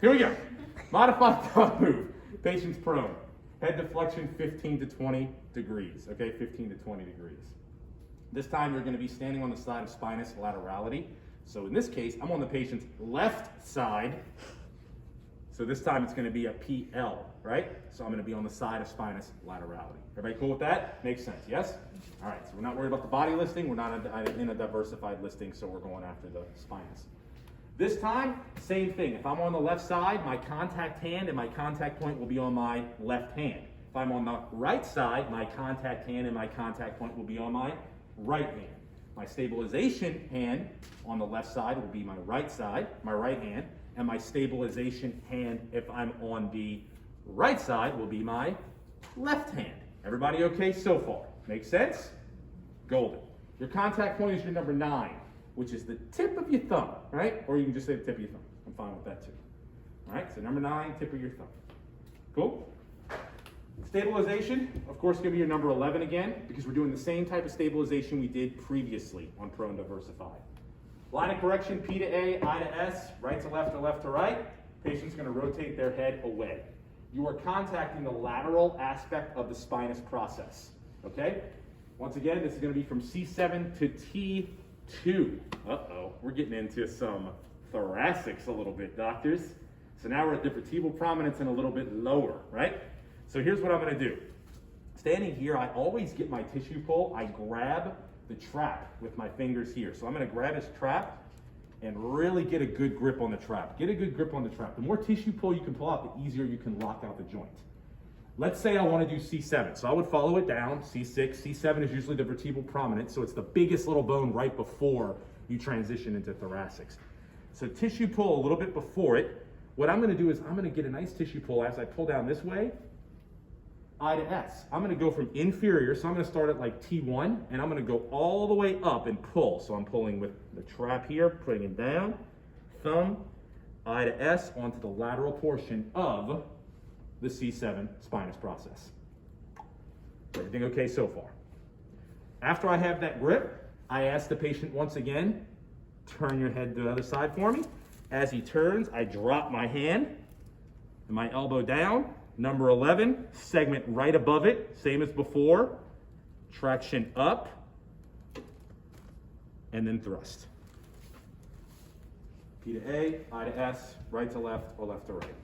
Here we go. Modified dog move. Patient's prone. Head deflection 15 to 20 degrees. Okay, 15 to 20 degrees. This time you're going to be standing on the side of spinous laterality. So in this case, I'm on the patient's left side. So this time it's going to be a PL, right? So I'm going to be on the side of spinous laterality. Everybody cool with that? Makes sense, yes? All right, so we're not worried about the body listing. We're not in a diversified listing, so we're going after the spinous. This time, same thing. If I'm on the left side, my contact hand and my contact point will be on my left hand. If I'm on the right side, my contact hand and my contact point will be on my right hand. My stabilization hand on the left side will be my right side, my right hand, and my stabilization hand, if I'm on the right side, will be my left hand. Everybody okay so far? Make sense? Golden. Your contact point is your number 9, which is the tip of your thumb, right? Or you can just say the tip of your thumb. I'm fine with that too. All right, so number 9, tip of your thumb. Cool? Stabilization, of course, going to be your number 11 again, because we're doing the same type of stabilization we did previously on prone diversified. Line of correction, P to A, I to S, right to left or left to right. Patient's going to rotate their head away. You are contacting the lateral aspect of the spinous process, okay? Once again, this is going to be from C7 to T2. Uh-oh, we're getting into some thoracics a little bit, doctors. So now we're at the vertebral prominence and a little bit lower, right? So here's what I'm going to do. Standing here, I always get my tissue pull. I grab the trap with my fingers here. So I'm going to grab his trap and really get a good grip on the trap. Get a good grip on the trap. The more tissue pull you can pull out, the easier you can lock out the joint. Let's say I want to do C7. So I would follow it down, C6. C7 is usually the vertebral prominence, so it's the biggest little bone right before you transition into thoracics. So tissue pull a little bit before it. What I'm going to do is I'm going to get a nice tissue pull as I pull down this way, I to S. I'm going to go from inferior, so I'm going to start at like T1, and I'm going to go all the way up and pull. So I'm pulling with the trap here, putting it down, thumb, I to S onto the lateral portion of the C7 spinous process. Everything okay so far? After I have that grip, I ask the patient once again, turn your head to the other side for me. As he turns, I drop my hand and my elbow down. Number 11, segment right above it, same as before. Traction up, and then thrust. P to A, I to S, right to left, or left to right.